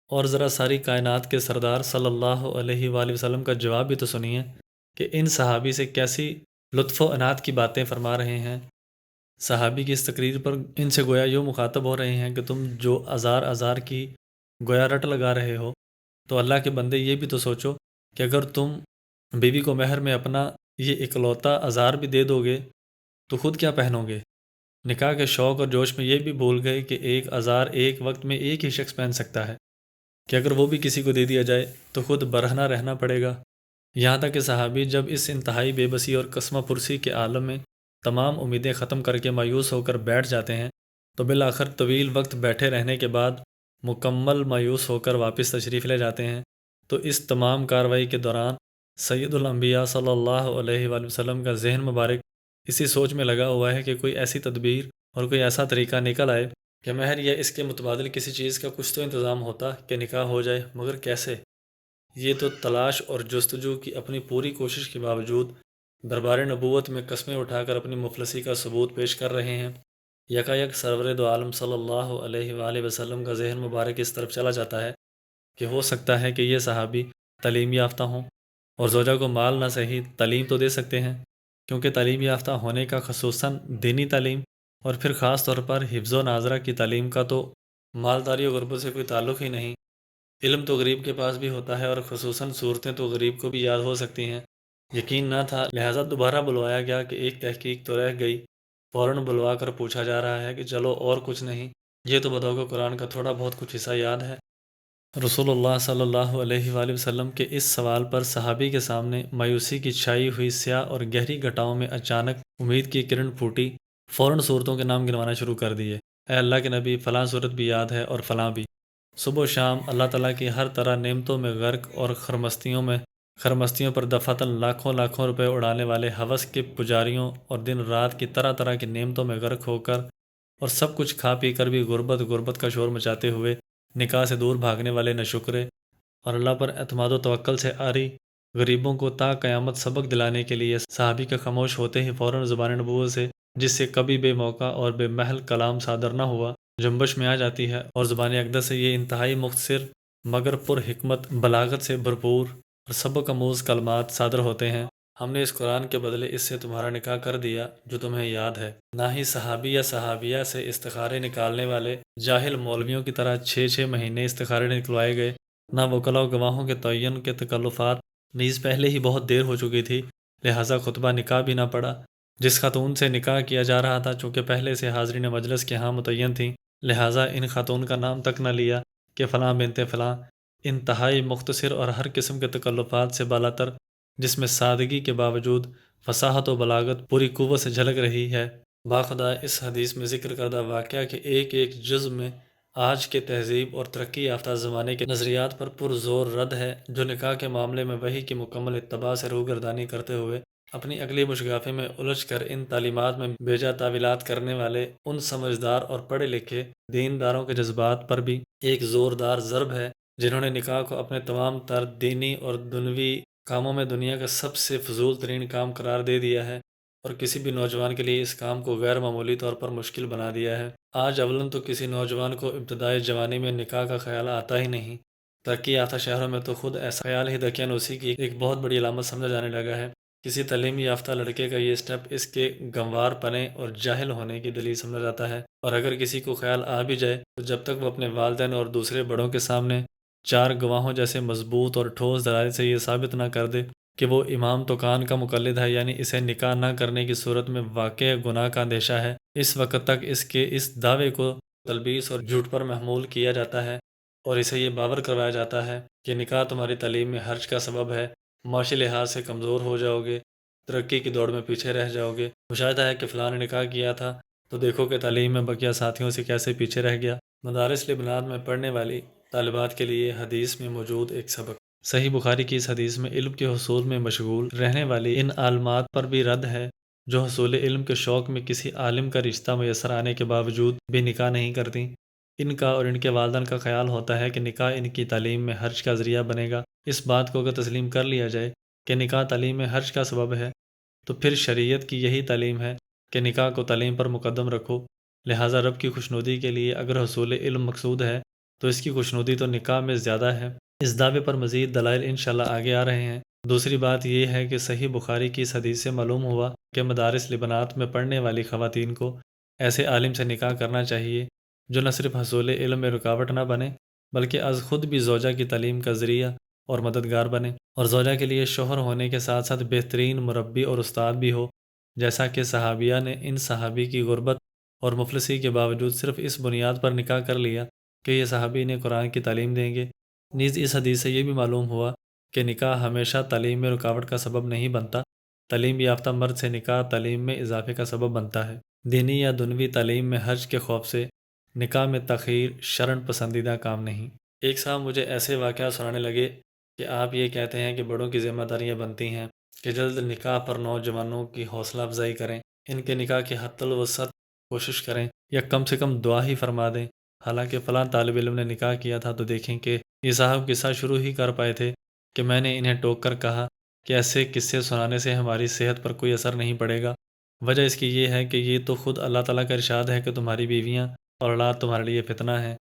اور ذرا ساری کائنات کے سردار صلی اللہ علیہ وآلہ وسلم کا جواب بھی تو سنیے کہ ان صحابی سے کیسی لطف و انات کی باتیں فرما رہے ہیں۔ صحابی کی اس تقریر پر ان سے گویا یوں مخاطب ہو رہے ہیں کہ تم جو ہزار ہزار کی گویا رٹ لگا رہے ہو، تو اللہ کے بندے یہ بھی تو سوچو کہ اگر تم بیوی کو مہر میں اپنا یہ اکلوتا ہزار بھی دے دو گے تو خود کیا پہنو گے؟ نکاح کے شوق اور جوش میں یہ بھی بھول گئے کہ ایک ہزار ایک وقت میں ایک ہی شخص پہن سکتا ہے، کہ اگر وہ بھی کسی کو دے دیا جائے تو خود برہنہ رہنا پڑے گا۔ یہاں تک کہ صحابی جب اس انتہائی بے بسی اور قسمہ پرسی کے عالم میں تمام امیدیں ختم کر کے مایوس ہو کر بیٹھ جاتے ہیں تو بالآخر طویل وقت بیٹھے رہنے کے بعد مکمل مایوس ہو کر واپس تشریف لے جاتے ہیں، تو اس تمام کارروائی کے دوران سید الانبیاء صلی اللہ علیہ وآلہ وسلم کا ذہن مبارک اسی سوچ میں لگا ہوا ہے کہ کوئی ایسی تدبیر اور کوئی ایسا طریقہ نکل آئے کہ مہر یا اس کے متبادل کسی چیز کا کچھ تو انتظام ہوتا کہ نکاح ہو جائے، مگر کیسے؟ یہ تو تلاش اور جستجو کی اپنی پوری کوشش کے باوجود دربار نبوت میں قسمیں اٹھا کر اپنی مفلسی کا ثبوت پیش کر رہے ہیں۔ یکایک سرور دو عالم صلی اللہ علیہ وآلہ وسلم کا ذہن مبارک اس طرف چلا جاتا ہے کہ ہو سکتا ہے کہ یہ صحابی تعلیم یافتہ ہوں اور زوجہ کو مال نہ صحیح تعلیم تو دے سکتے ہیں، کیونکہ تعلیم یافتہ ہونے کا خصوصاً دینی تعلیم اور پھر خاص طور پر حفظ و ناظرہ کی تعلیم کا تو مالداری و غربت سے کوئی تعلق ہی نہیں۔ علم تو غریب کے پاس بھی ہوتا ہے اور خصوصاً صورتیں تو غریب کو بھی یاد ہو سکتی ہیں۔ یقین نہ تھا، لہٰذا دوبارہ بلوایا گیا کہ ایک تحقیق تو رہ گئی۔ فوراً بلوا کر پوچھا جا رہا ہے کہ چلو اور کچھ نہیں، یہ تو بتاؤ کہ قرآن کا تھوڑا بہت کچھ حصہ یاد ہے؟ رسول اللہ صلی اللہ علیہ وآلہ وسلم کے اس سوال پر صحابی کے سامنے مایوسی کی چھائی ہوئی سیاہ اور گہری گھٹاؤں میں اچانک امید کی کرن پھوٹی۔ فوراً صورتوں کے نام گنوانا شروع کر دیے۔ اے اللہ کے نبی، فلاں صورت بھی یاد ہے اور فلاں بھی۔ صبح و شام اللہ تعالیٰ کی ہر طرح نعمتوں میں غرق اور خرمستیوں پر دفعتاً لاکھوں لاکھوں روپے اڑانے والے ہوس کے پجاریوں اور دن رات کی طرح طرح کی نعمتوں میں غرق ہو کر اور سب کچھ کھا پی کر بھی غربت کا شور مچاتے ہوئے نکاح سے دور بھاگنے والے نشکرے اور اللہ پر اعتماد و توکل سے آری غریبوں کو تا قیامت سبق دلانے کے لیے صحابی کے خاموش ہوتے ہی فوراً زبان نبوت سے، جس سے کبھی بے موقع اور بے محل کلام صادر نہ ہوا، جنبش میں آ جاتی ہے اور زبان اقدس سے یہ انتہائی مختصر مگر پر حکمت بلاغت سے بھرپور اور سبق آموز کلمات صادر ہوتے ہیں۔ ہم نے اس قرآن کے بدلے اس سے تمہارا نکاح کر دیا جو تمہیں یاد ہے۔ نہ ہی صحابی یا صحابیہ سے استخارے نکالنے والے جاہل مولویوں کی طرح 6 مہینے استخارے نکلوائے گئے، نہ وکلا و گواہوں کے تعین کے تکلفات نیز پہلے ہی بہت دیر ہو چکی تھی، لہٰذا خطبہ نکاح بھی نہ پڑا۔ جس خاتون سے نکاح کیا جا رہا تھا چونکہ پہلے سے حاضرین مجلس کے ہاں متعین تھیں، لہٰذا ان خاتون کا نام تک نہ لیا کہ فلاں بنت فلاں۔ انتہائی مختصر اور ہر قسم کے تکلفات سے بالاتر، جس میں سادگی کے باوجود فصاحت و بلاغت پوری قوت سے جھلک رہی ہے۔ باخدا اس حدیث میں ذکر کردہ واقعہ کے ایک ایک جز میں آج کے تہذیب اور ترقی یافتہ زمانے کے نظریات پر پرزور رد ہے، جو نکاح کے معاملے میں وحی کی مکمل اتباع سے روگردانی کرتے ہوئے اپنی عقلی مشغافی میں الجھ کر ان تعلیمات میں بیجا تعویلات کرنے والے ان سمجھدار اور پڑھے لکھے دینداروں کے جذبات پر بھی ایک زوردار ضرب ہے، جنہوں نے نکاح کو اپنے تمام تر دینی اور دنیوی کاموں میں دنیا کا سب سے فضول ترین کام قرار دے دیا ہے، اور کسی بھی نوجوان کے لیے اس کام کو غیر معمولی طور پر مشکل بنا دیا ہے۔ آج اولاً تو کسی نوجوان کو ابتدائی جوانی میں نکاح کا خیال آتا ہی نہیں۔ ترقی یافتہ شہروں میں تو خود ایسا خیال ہی دقیانوسی کی ایک بہت بڑی علامت سمجھا جانے لگا ہے۔ کسی تعلیم یافتہ لڑکے کا یہ سٹیپ اس کے گنوار پنے اور جاہل ہونے کی دلیل سمجھا جاتا ہے، اور اگر کسی کو خیال آ بھی جائے تو جب تک وہ اپنے والدین اور دوسرے بڑوں کے سامنے 4 گواہوں جیسے مضبوط اور ٹھوس دلائل سے یہ ثابت نہ کر دے کہ وہ امام توکان کا مقلد ہے، یعنی اسے نکاح نہ کرنے کی صورت میں واقع گناہ کا اندیشہ ہے، اس وقت تک اس کے اس دعوے کو تلبیس اور جھوٹ پر محمول کیا جاتا ہے اور اسے یہ باور کروایا جاتا ہے کہ نکاح تمہاری تعلیم میں حرج کا سبب ہے، معاشی لحاظ سے کمزور ہو جاؤ گے، ترقی کی دوڑ میں پیچھے رہ جاؤ گے۔ مشاہدہ ہے کہ فلاں نے نکاح کیا تھا تو دیکھو کہ تعلیم میں بقیہ ساتھیوں سے کیسے پیچھے رہ گیا۔ مدارس لبنان میں پڑھنے والی طالبات کے لیے حدیث میں موجود ایک سبق۔ صحیح بخاری کی اس حدیث میں علم کے حصول میں مشغول رہنے والی ان عالمات پر بھی رد ہے جو حصول علم کے شوق میں کسی عالم کا رشتہ میسر آنے کے باوجود بھی نکاح نہیں کرتیں۔ ان کا اور ان کے والدین کا خیال ہوتا ہے کہ نکاح ان کی تعلیم میں حرج کا ذریعہ بنے گا۔ اس بات کو اگر تسلیم کر لیا جائے کہ نکاح تعلیم میں حرج کا سبب ہے تو پھر شریعت کی یہی تعلیم ہے کہ نکاح کو تعلیم پر مقدم رکھو، لہٰذا رب کی خوشنودی کے لیے اگر حصول علم مقصود ہے تو اس کی خوشنودی تو نکاح میں زیادہ ہے۔ اس دعوے پر مزید دلائل انشاءاللہ آگے آ رہے ہیں۔ دوسری بات یہ ہے کہ صحیح بخاری کی اس حدیث سے معلوم ہوا کہ مدارس لبنات میں پڑھنے والی خواتین کو ایسے عالم سے نکاح کرنا چاہیے جو نہ صرف حصول علم میں رکاوٹ نہ بنے بلکہ از خود بھی زوجہ کی تعلیم کا ذریعہ اور مددگار بنے، اور زوجہ کے لیے شوہر ہونے کے ساتھ ساتھ بہترین مربی اور استاد بھی ہو، جیسا کہ صحابیہ نے ان صحابی کی غربت اور مفلسی کے باوجود صرف اس بنیاد پر نکاح کر لیا کہ یہ صحابی انہیں قرآن کی تعلیم دیں گے۔ نیز اس حدیث سے یہ بھی معلوم ہوا کہ نکاح ہمیشہ تعلیم میں رکاوٹ کا سبب نہیں بنتا۔ تعلیم یافتہ مرد سے نکاح تعلیم میں اضافے کا سبب بنتا ہے۔ دینی یا دنوی تعلیم میں حرج کے خوف سے نکاح میں تاخیر شرعاً پسندیدہ کام نہیں۔ ایک صاحب مجھے ایسے واقعات سنانے لگے کہ آپ یہ کہتے ہیں کہ بڑوں کی ذمہ داریاں بنتی ہیں کہ جلد نکاح پر نوجوانوں کی حوصلہ افزائی کریں، ان کے نکاح کی حد الوسط کوشش کریں یا کم سے کم دعا ہی فرما دیں۔ حالانکہ فلاں طالب علم نے نکاح کیا تھا تو دیکھیں کہ یہ صاحب قصہ شروع ہی کر پائے تھے کہ میں نے انہیں ٹوک کر کہا کہ ایسے قصے سنانے سے ہماری صحت پر کوئی اثر نہیں پڑے گا۔ وجہ اس کی یہ ہے کہ یہ تو خود اللہ تعالیٰ کا ارشاد ہے کہ تمہاری بیویاں اور اولاد تمہارے لیے فتنہ ہے،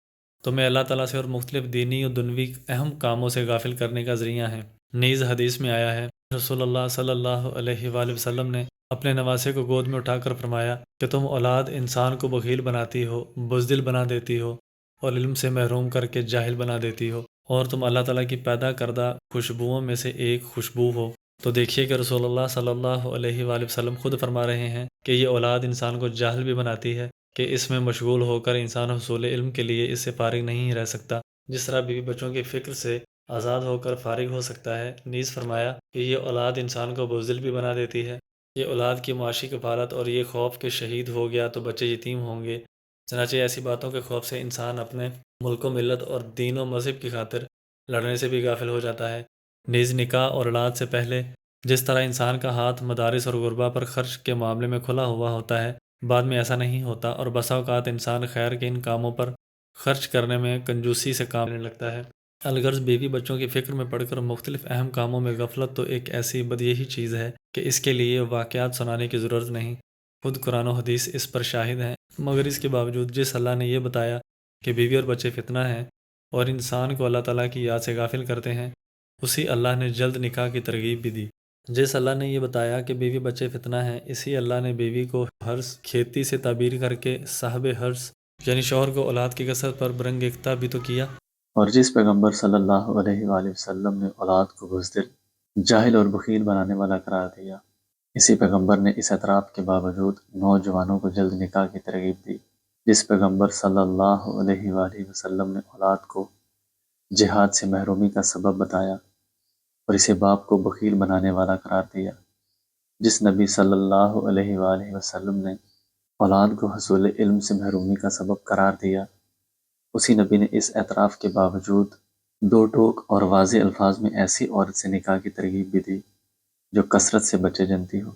تمہیں اللہ تعالیٰ سے اور مختلف دینی اور دنوی اہم کاموں سے غافل کرنے کا ذریعہ ہیں۔ نیز حدیث میں آیا ہے رسول اللہ صلی اللہ علیہ وآلہ وسلم نے اپنے نواسے کو گود میں اٹھا کر فرمایا کہ تم اولاد انسان کو بخیل بناتی ہو، بزدل بنا دیتی ہو اور علم سے محروم کر کے جاہل بنا دیتی ہو، اور تم اللہ تعالیٰ کی پیدا کردہ خوشبوؤں میں سے ایک خوشبو ہو۔ تو دیکھیے کہ رسول اللہ صلی اللہ علیہ وآلہ وسلم خود فرما رہے ہیں کہ یہ اولاد انسان کو جاہل بھی بناتی ہے کہ اس میں مشغول ہو کر انسان حصول علم کے لیے اس سے فارغ نہیں رہ سکتا، جس طرح بیوی بچوں کی فکر سے آزاد ہو کر فارغ ہو سکتا ہے۔ نیز فرمایا کہ یہ اولاد انسان کو بزدل بھی بنا دیتی ہے۔ یہ اولاد کی معاشی کفالت اور یہ خوف کہ شہید ہو گیا تو بچے یتیم ہوں گے، چنانچہ ایسی باتوں کے خوف سے انسان اپنے ملک و ملت اور دین و مذہب کی خاطر لڑنے سے بھی غافل ہو جاتا ہے۔ نیز نکاح اور اولاد سے پہلے جس طرح انسان کا ہاتھ مدارس اور غربا پر خرچ کے معاملے میں کھلا ہوا ہوتا ہے، بعد میں ایسا نہیں ہوتا اور بسا اوقات انسان خیر کے ان کاموں پر خرچ کرنے میں کنجوسی سے کام لینے لگتا ہے۔ الغرض بیوی بچوں کی فکر میں پڑھ کر مختلف اہم کاموں میں غفلت تو ایک ایسی بدیہی چیز ہے کہ اس کے لیے واقعات سنانے کی ضرورت نہیں، خود قرآن و حدیث اس پر شاہد ہیں۔ مگر اس کے باوجود جس اللہ نے یہ بتایا کہ بیوی اور بچے فتنہ ہیں اور انسان کو اللہ تعالیٰ کی یاد سے غافل کرتے ہیں، اسی اللہ نے جلد نکاح کی ترغیب بھی دی۔ جس اللہ نے یہ بتایا کہ بیوی بچے فتنہ ہیں، اسی اللہ نے بیوی کو حرث کھیتی سے تعبیر کر کے صاحب حرث یعنی شوہر کو اولاد کی کثرت پر برانگیختہ بھی تو کیا۔ اور جس پیغمبر صلی اللہ علیہ وآلہ وسلم نے اولاد کو بزدل، جاہل اور بخیل بنانے والا قرار دیا، اسی پیغمبر نے اس اعتراف کے باوجود نوجوانوں کو جلد نکاح کی ترغیب دی۔ جس پیغمبر صلی اللہ علیہ وآلہ وسلم نے اولاد کو جہاد سے محرومی کا سبب بتایا اور اسے باپ کو بخیل بنانے والا قرار دیا۔ جس نبی صلی اللہ علیہ وآلہ وسلم نے اولاد کو حصول علم سے محرومی کا سبب قرار دیا، اسی نبی نے اس اعتراف کے باوجود دو ٹوک اور واضح الفاظ میں ایسی عورت سے نکاح کی ترغیب بھی دی جو کثرت سے بچے جنتی ہو۔